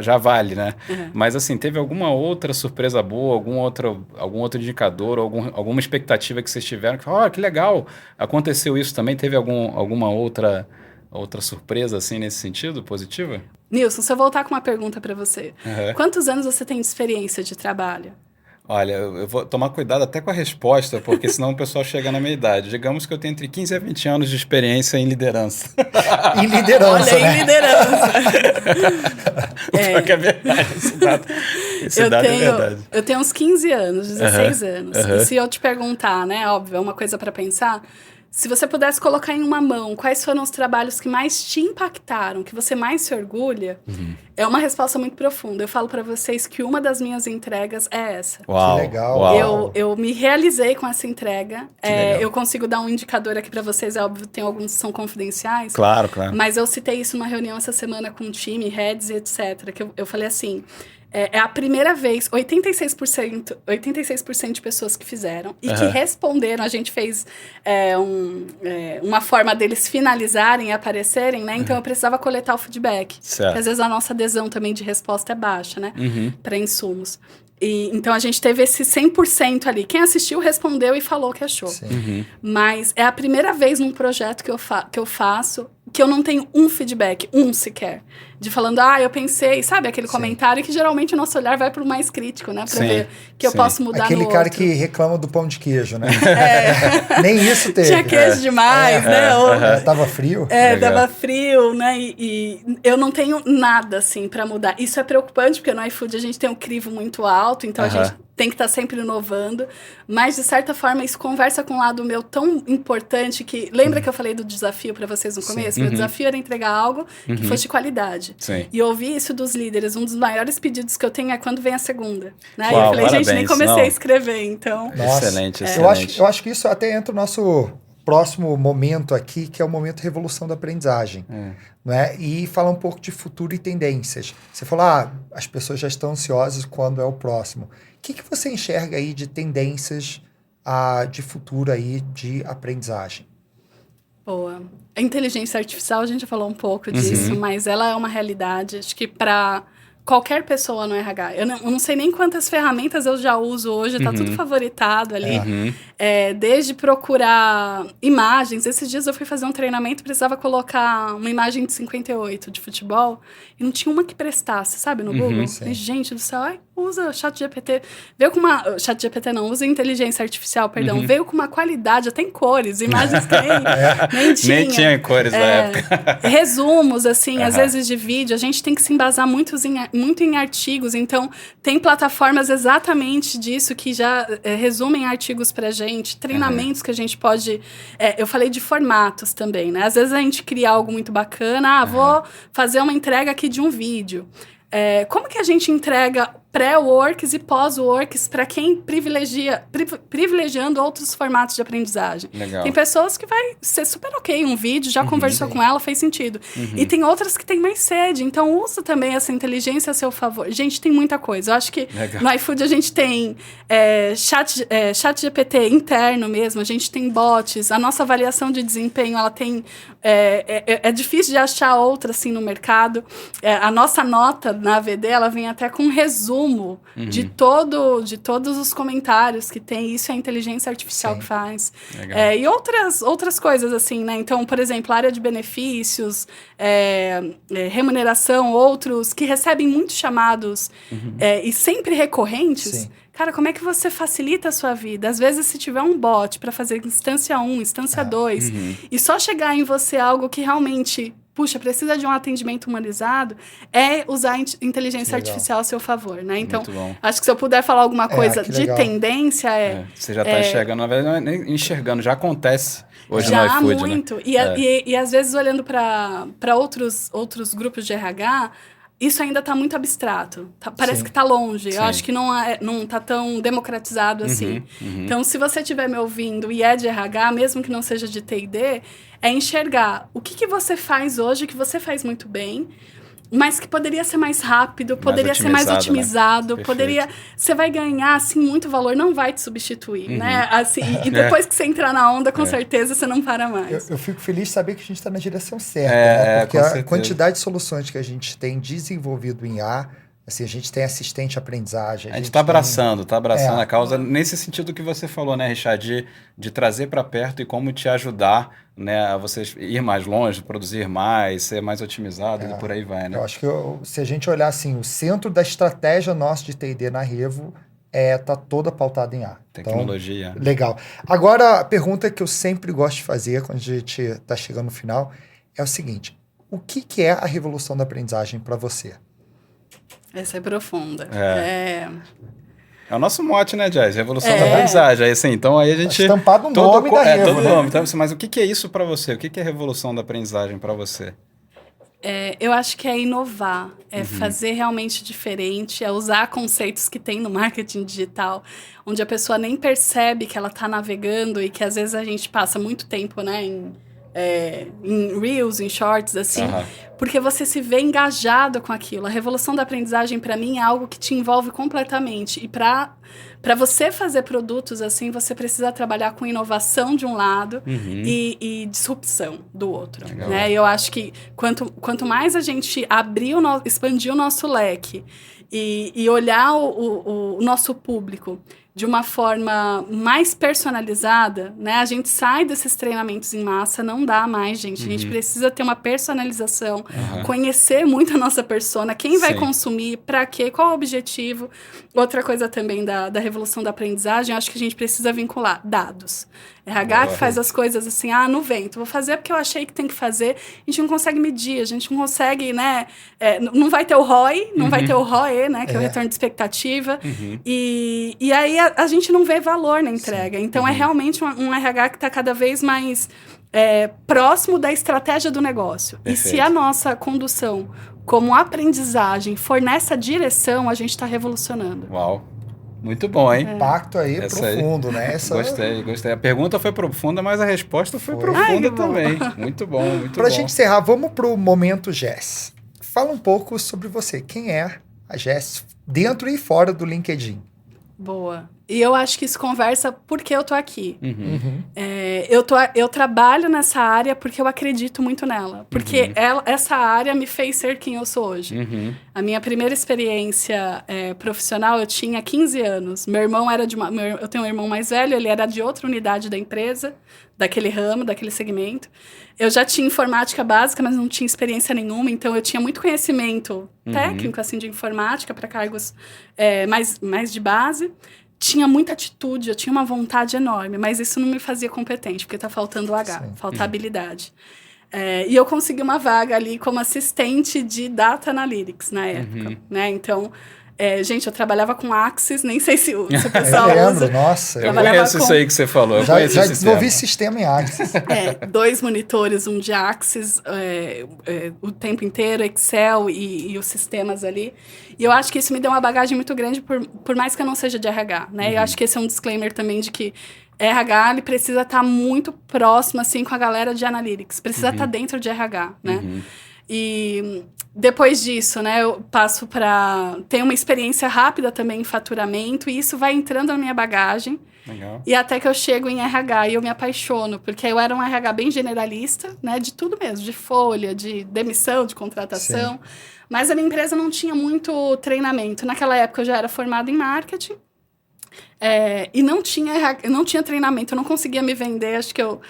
já vale, né? Mas assim, teve alguma outra surpresa boa, algum outro indicador, alguma expectativa que vocês tiveram, que que legal, aconteceu isso também, teve alguma outra surpresa, assim, nesse sentido, positiva? Nilson, se eu voltar com uma pergunta para você, quantos anos você tem de experiência de trabalho? Olha, eu vou tomar cuidado até com a resposta, porque senão o pessoal chega na minha idade. Digamos que eu tenho entre 15 a 20 anos de experiência em liderança. Em liderança, Olha, em liderança. Pior que é verdade, esse dado é verdade. Eu tenho uns 15 anos, 16 anos. E se eu te perguntar, né, óbvio, é uma coisa para pensar... Se você pudesse colocar em uma mão quais foram os trabalhos que mais te impactaram, que você mais se orgulha, é uma resposta muito profunda. Eu falo para vocês que uma das minhas entregas é essa. Uau, que legal. Eu me realizei com essa entrega. Eu consigo dar um indicador aqui para vocês, é óbvio, tem alguns que são confidenciais. Claro. Mas eu citei isso numa reunião essa semana com o time, heads e etc. Que eu falei assim, É a primeira vez, 86% de pessoas que fizeram e que responderam. A gente fez uma forma deles finalizarem e aparecerem, né? Então, eu precisava coletar o feedback. Certo. Porque, às vezes, a nossa adesão também de resposta é baixa, né? Para insumos. Então, a gente teve esse 100% ali. Quem assistiu, respondeu e falou o que achou. Mas é a primeira vez num projeto que eu faço que eu não tenho um feedback, sequer. De falando, eu pensei, sabe? Aquele comentário que geralmente o nosso olhar vai para o mais crítico, né? Para ver que eu posso mudar aquele no outro. Aquele cara que reclama do pão de queijo, né? Nem isso teve. Tinha queijo demais, né? Tava frio. Tava frio, né? E eu não tenho nada, assim, para mudar. Isso é preocupante, porque no iFood a gente tem um crivo muito alto, então a gente tem que estar sempre inovando. Mas, de certa forma, isso conversa com um lado meu tão importante que... Lembra que eu falei do desafio para vocês no começo? Meu desafio era entregar algo que fosse de qualidade. E ouvir isso dos líderes. Um dos maiores pedidos que eu tenho é quando vem a segunda. Né? Uau, e eu falei, parabéns, gente, nem comecei a escrever, então... Nossa, excelente. Eu acho que isso até entra no nosso próximo momento aqui, que é o momento revolução da aprendizagem. Né? E falar um pouco de futuro e tendências. Você falou, as pessoas já estão ansiosas quando é o próximo. O que você enxerga aí de tendências de futuro aí de aprendizagem? Boa. A inteligência artificial, a gente já falou um pouco disso, mas ela é uma realidade. Acho que para qualquer pessoa no RH. Eu não sei nem quantas ferramentas eu já uso hoje, tá tudo favoritado ali. Desde procurar imagens. Esses dias eu fui fazer um treinamento, precisava colocar uma imagem de 58 de futebol e não tinha uma que prestasse, sabe, no Google. E, gente do céu, usa ChatGPT. Veio com uma... ChatGPT não, usa inteligência artificial, perdão. Veio com uma qualidade, até em cores. Imagens que nem tinha. Nem tinha em cores na época. Resumos, assim, às vezes de vídeo. A gente tem que se embasar muito em artigos. Então, tem plataformas exatamente disso que já resumem artigos pra gente. Treinamentos que a gente pode... eu falei de formatos também, né? Às vezes a gente cria algo muito bacana. Vou fazer uma entrega aqui de um vídeo. Como que a gente entrega pré-works e pós-works para quem privilegiando outros formatos de aprendizagem? Legal. Tem pessoas que vai ser super ok um vídeo, já conversou com ela, fez sentido. E tem outras que têm mais sede, então usa também essa inteligência a seu favor. Gente, tem muita coisa. Eu acho que no iFood a gente tem chat GPT interno mesmo, a gente tem bots, a nossa avaliação de desempenho, ela tem... É difícil de achar outra assim no mercado. A nossa nota na AVD, ela vem até com um resumo de todos os comentários que tem. Isso é a inteligência artificial que faz. E outras coisas, assim, né? Então, por exemplo, área de benefícios, remuneração, outros que recebem muitos chamados e sempre recorrentes. Cara, como é que você facilita a sua vida? Às vezes, se tiver um bot para fazer instância 1, instância 2, e só chegar em você algo que realmente... Puxa, precisa de um atendimento humanizado, usar a inteligência artificial a seu favor, né? Então, acho que se eu puder falar alguma coisa de tendência, você já está enxergando, na verdade, não é nem enxergando, já acontece hoje já no iFood, muito. Né? E às vezes, olhando para outros grupos de RH, isso ainda está muito abstrato. Parece que está longe. Eu acho que não está tão democratizado assim. Então, se você estiver me ouvindo e é de RH, mesmo que não seja de T&D, é enxergar o que você faz hoje, que você faz muito bem, mas que poderia ser mais rápido, poderia ser mais otimizado, né? Você vai ganhar, assim, muito valor, não vai te substituir, né? Assim, e depois que você entrar na onda, com certeza, você não para mais. Eu fico feliz de saber que a gente está na direção certa, né? Porque a quantidade de soluções que a gente tem desenvolvido em IA, assim, a gente tem assistente de aprendizagem. A gente está abraçando a causa nesse sentido que você falou, né, Richard, de trazer para perto e como te ajudar, né, a você ir mais longe, produzir mais, ser mais otimizado e por aí vai, né? Eu acho que se a gente olhar assim, o centro da estratégia nossa de T&D na Revo tá toda pautada em IA. Tecnologia. Então, legal. Agora, a pergunta que eu sempre gosto de fazer quando a gente está chegando no final é o seguinte: o que é a revolução da aprendizagem para você? Essa é profunda. É o nosso mote, né, Jazz? Revolução da aprendizagem. Aí, assim, então aí a gente... Estampado no nome da Revo, todo né? nome. Então, mas o que é isso para você? O que é revolução da aprendizagem para você? Eu acho que é inovar, fazer realmente diferente, usar conceitos que tem no marketing digital, onde a pessoa nem percebe que ela está navegando e que às vezes a gente passa muito tempo, né, em Reels, em Shorts, assim, porque você se vê engajado com aquilo. A revolução da aprendizagem, para mim, é algo que te envolve completamente. E para você fazer produtos assim, você precisa trabalhar com inovação de um lado e disrupção do outro. Né? Eu acho que quanto mais a gente expandir o nosso leque e olhar o nosso público de uma forma mais personalizada, né? A gente sai desses treinamentos em massa, não dá mais, gente. A gente precisa ter uma personalização, conhecer muito a nossa persona, quem vai consumir, para quê, qual o objetivo. Outra coisa também da revolução da aprendizagem, acho que a gente precisa vincular dados. RH que faz as coisas assim, no vento, vou fazer porque eu achei que tem que fazer, a gente não consegue medir, a gente não consegue, né, não vai ter o ROI, não vai ter o ROE, né, que é o retorno de expectativa, e aí a gente não vê valor na entrega. Então é realmente um RH que está cada vez mais próximo da estratégia do negócio. Perfeito. E se a nossa condução como aprendizagem for nessa direção, a gente está revolucionando. Uau! Muito bom, hein? Impacto aí profundo, né? Gostei. A pergunta foi profunda, mas a resposta foi profunda também. Muito bom, muito bom. Pra gente encerrar, vamos pro momento Jess. Fala um pouco sobre você. Quem é a Jess dentro e fora do LinkedIn? Boa. E eu acho que isso conversa porque eu tô aqui. Eu trabalho nessa área porque eu acredito muito nela. Porque essa área me fez ser quem eu sou hoje. A minha primeira experiência profissional, eu tinha 15 anos. Meu irmão era eu tenho um irmão mais velho, ele era de outra unidade da empresa, daquele ramo, daquele segmento. Eu já tinha informática básica, mas não tinha experiência nenhuma. Então, eu tinha muito conhecimento técnico, assim, de informática para cargos mais de base. Tinha muita atitude, eu tinha uma vontade enorme, mas isso não me fazia competente, porque tá faltando o H, falta habilidade. E eu consegui uma vaga ali como assistente de Data Analytics na época, né? Então, gente, eu trabalhava com Axis, nem sei se o pessoal usa. Nossa. Eu conheço isso aí que você falou. Já desenvolvi sistema em Axis. 2 monitores, um de Axis, o tempo inteiro, Excel e os sistemas ali. E eu acho que isso me deu uma bagagem muito grande, por mais que eu não seja de RH, né? Eu acho que esse é um disclaimer também de que RH, ele precisa estar muito próximo, assim, com a galera de Analytics. Precisa estar dentro de RH, né? E depois disso, né, eu passo para ter uma experiência rápida também em faturamento, e isso vai entrando na minha bagagem. Legal. E até que eu chego em RH e eu me apaixono, porque eu era um RH bem generalista, né, de tudo mesmo, de folha, de demissão, de contratação. Sim. Mas a minha empresa não tinha muito treinamento. Naquela época eu já era formada em marketing. E não tinha treinamento, eu não conseguia me vender. Acho que eu,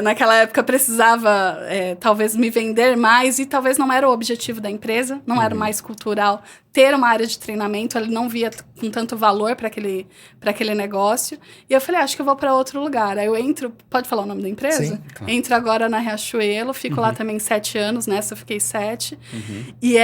naquela época, precisava talvez me vender mais, e talvez não era o objetivo da empresa, não era mais cultural ter uma área de treinamento, ele não via com tanto valor para aquele negócio. E eu falei, acho que eu vou para outro lugar. Aí eu entro, pode falar o nome da empresa? Sim, claro. Entro agora na Riachuelo, fico lá também 7 anos, nessa eu fiquei 7. E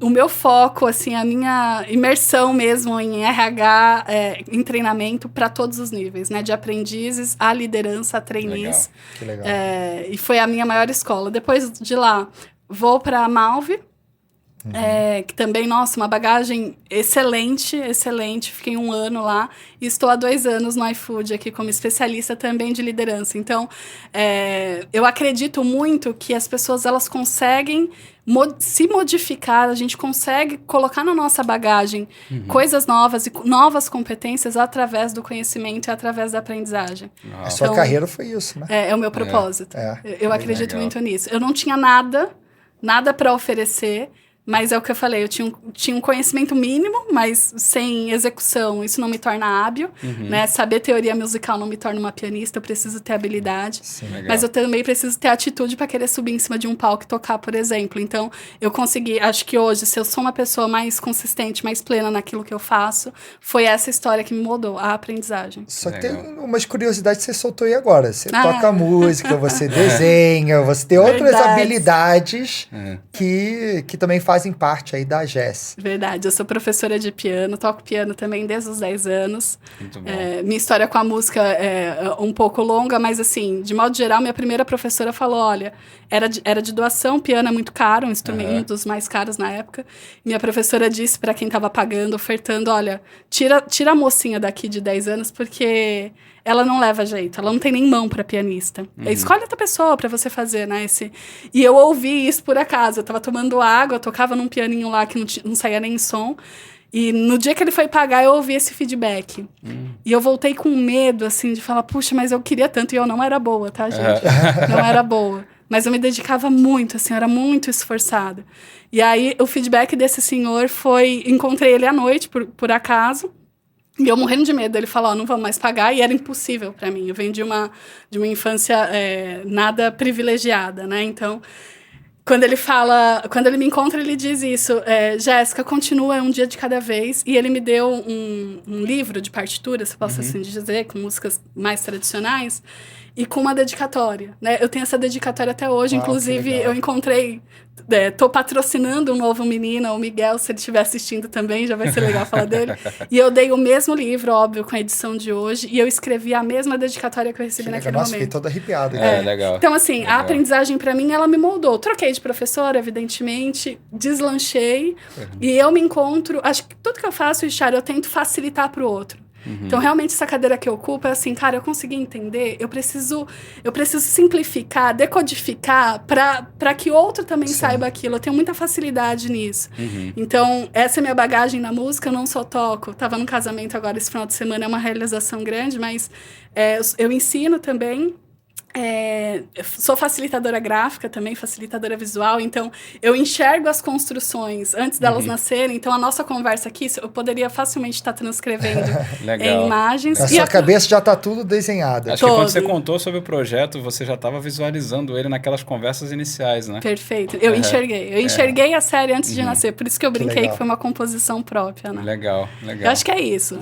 o meu foco, assim, a minha imersão mesmo em RH, em treinamento para todos os níveis, né? De aprendizes a liderança, a trainees. Legal. Que legal. E foi a minha maior escola. Depois de lá, vou para a Malve, que também, nossa, uma bagagem excelente. Fiquei 1 ano lá e estou há 2 anos no iFood aqui como especialista também de liderança. Então, eu acredito muito que as pessoas, elas conseguem se modificar, a gente consegue colocar na nossa bagagem coisas novas e novas competências através do conhecimento e através da aprendizagem. A sua carreira foi isso, né? É o meu propósito. Eu acredito muito nisso. Eu não tinha nada para oferecer, mas é o que eu falei, eu tinha um conhecimento mínimo, mas sem execução isso não me torna hábil, né? Saber teoria musical não me torna uma pianista, eu preciso ter habilidade. Sim, mas eu também preciso ter atitude para querer subir em cima de um palco e tocar, por exemplo. Então, eu consegui, acho que hoje, se eu sou uma pessoa mais consistente, mais plena naquilo que eu faço, foi essa história que me moldou, a aprendizagem. Só que tem umas curiosidades que você soltou aí agora. Você toca música, você desenha, você tem outras habilidades que também fazem parte aí da Jess. Verdade, eu sou professora de piano, toco piano também desde os 10 anos. Muito bom. Minha história com a música é um pouco longa, mas assim, de modo geral, minha primeira professora falou, olha, era de doação, piano é muito caro, um instrumento, um dos mais caros na época. Minha professora disse para quem estava pagando, ofertando, olha, tira a mocinha daqui de 10 anos, porque ela não leva jeito, ela não tem nem mão para pianista. Escolhe outra pessoa para você fazer, né? E eu ouvi isso por acaso. Eu tava tomando água, eu tocava num pianinho lá que não saía nem som. E no dia que ele foi pagar, eu ouvi esse feedback. E eu voltei com medo, assim, de falar, puxa, mas eu queria tanto. E eu não era boa, tá, gente? Não era boa. Mas eu me dedicava muito, assim, eu era muito esforçada. E aí, o feedback desse senhor foi... Encontrei ele à noite, por acaso. E eu morrendo de medo. Ele falou, não vamos mais pagar. E era impossível para mim. Eu venho de uma infância nada privilegiada, né? Então... Quando ele me encontra, ele diz isso. Jéssica, continua um dia de cada vez. E ele me deu um livro de partituras, se posso assim dizer, com músicas mais tradicionais, e com uma dedicatória, né? Eu tenho essa dedicatória até hoje. Inclusive, eu encontrei... Tô patrocinando um novo menino, o Miguel, se ele estiver assistindo também, já vai ser legal falar dele. E eu dei o mesmo livro, óbvio, com a edição de hoje, e eu escrevi a mesma dedicatória que eu recebi naquele momento. Fiquei toda arrepiada. Legal. Então, assim, a aprendizagem pra mim, ela me moldou. Troquei de professora, evidentemente, deslanchei, e eu me encontro... Acho que tudo que eu faço, Richard, eu tento facilitar pro outro. Então, realmente, essa cadeira que eu ocupo é assim, cara, eu consegui entender, eu preciso simplificar, decodificar para que outro também saiba aquilo. Eu tenho muita facilidade nisso. Então, essa é a minha bagagem na música, eu não só toco. Tava num casamento agora esse final de semana, é uma realização grande, mas eu ensino também. Sou facilitadora gráfica também, facilitadora visual, então eu enxergo as construções antes delas nascerem, então a nossa conversa aqui eu poderia facilmente estar transcrevendo em imagens. Na sua cabeça já está tudo desenhado. Acho que quando você contou sobre o projeto, você já estava visualizando ele naquelas conversas iniciais, né? Perfeito, eu enxerguei a série antes de nascer, por isso que eu brinquei que foi uma composição própria, né? Legal. Eu acho que é isso,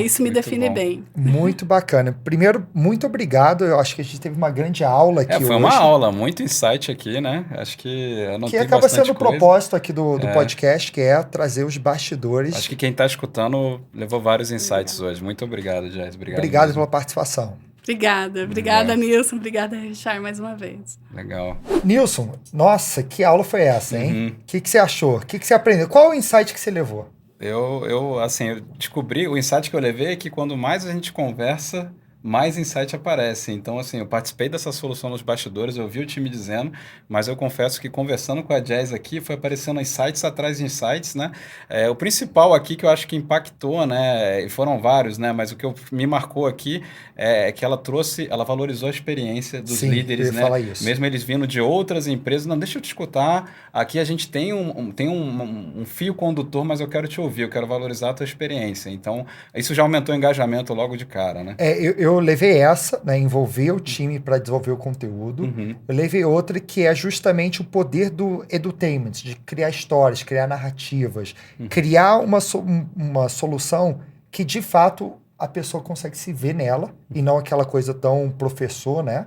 isso me define bem. Muito bacana. Primeiro, muito obrigado, eu acho que a gente teve uma grande aula aqui hoje. Foi uma aula, muito insight aqui, né? Acho que que acaba sendo o propósito aqui do podcast, que é trazer os bastidores. Acho que quem está escutando levou vários insights hoje. Muito obrigado, Jess. Obrigado pela participação. Obrigada, Nilson. Obrigada, Richard, mais uma vez. Legal. Nilson, nossa, que aula foi essa, hein? O que você achou? O que você aprendeu? Qual o insight que você levou? Eu descobri, o insight que eu levei é que quando mais a gente conversa, mais insight aparece. Então, assim, eu participei dessa solução nos bastidores, eu ouvi o time dizendo, mas eu confesso que conversando com a Jess aqui, foi aparecendo insights atrás de insights, né? O principal aqui que eu acho que impactou, né, e foram vários, né, mas o que me marcou aqui é que ela valorizou a experiência dos líderes, né? Falar isso. Mesmo eles vindo de outras empresas, não, deixa eu te escutar, aqui a gente tem um fio condutor, mas eu quero te ouvir, eu quero valorizar a tua experiência. Então, isso já aumentou o engajamento logo de cara, né? Eu levei essa, né, envolver o time para desenvolver o conteúdo. Eu levei outra que é justamente o poder do edutainment, de criar histórias, criar narrativas, criar uma solução que, de fato, a pessoa consegue se ver nela, e não aquela coisa tão professor, né?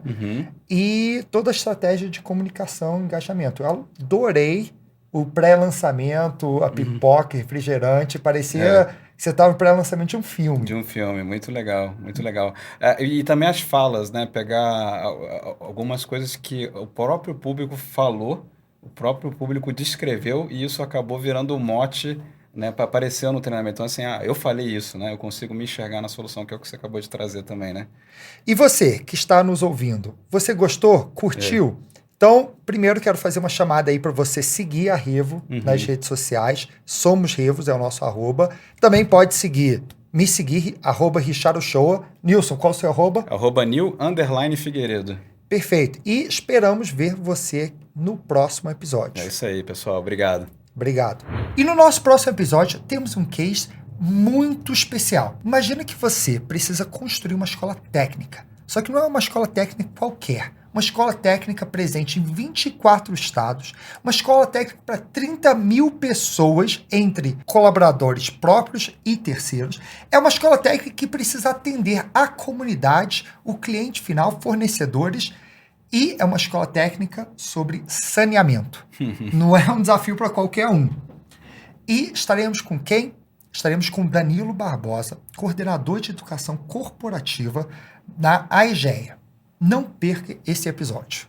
E toda a estratégia de comunicação e engajamento. Eu adorei o pré-lançamento, a pipoca, refrigerante, parecia... Você estava no pré-lançamento de um filme. De um filme, muito legal, muito legal. E também as falas, né? Pegar algumas coisas que o próprio público falou, o próprio público descreveu, e isso acabou virando um mote, né, para aparecer no treinamento. Então, assim, eu falei isso, né? Eu consigo me enxergar na solução, que é o que você acabou de trazer também, né? E você, que está nos ouvindo, você gostou? Curtiu? Então, primeiro quero fazer uma chamada aí para você seguir a Revo nas redes sociais. Somos Revos, é o nosso @. Também pode me seguir, @RichardoShoa. Nilson, qual o seu @? @Nil_Figueiredo. Perfeito. E esperamos ver você no próximo episódio. É isso aí, pessoal. Obrigado. Obrigado. E no nosso próximo episódio, temos um case muito especial. Imagina que você precisa construir uma escola técnica. Só que não é uma escola técnica qualquer. Uma escola técnica presente em 24 estados, uma escola técnica para 30 mil pessoas, entre colaboradores próprios e terceiros. É uma escola técnica que precisa atender a comunidade, o cliente final, fornecedores, e é uma escola técnica sobre saneamento. Não é um desafio para qualquer um. E estaremos com quem? Estaremos com Danilo Barbosa, coordenador de educação corporativa da AEGEA. Não perca esse episódio.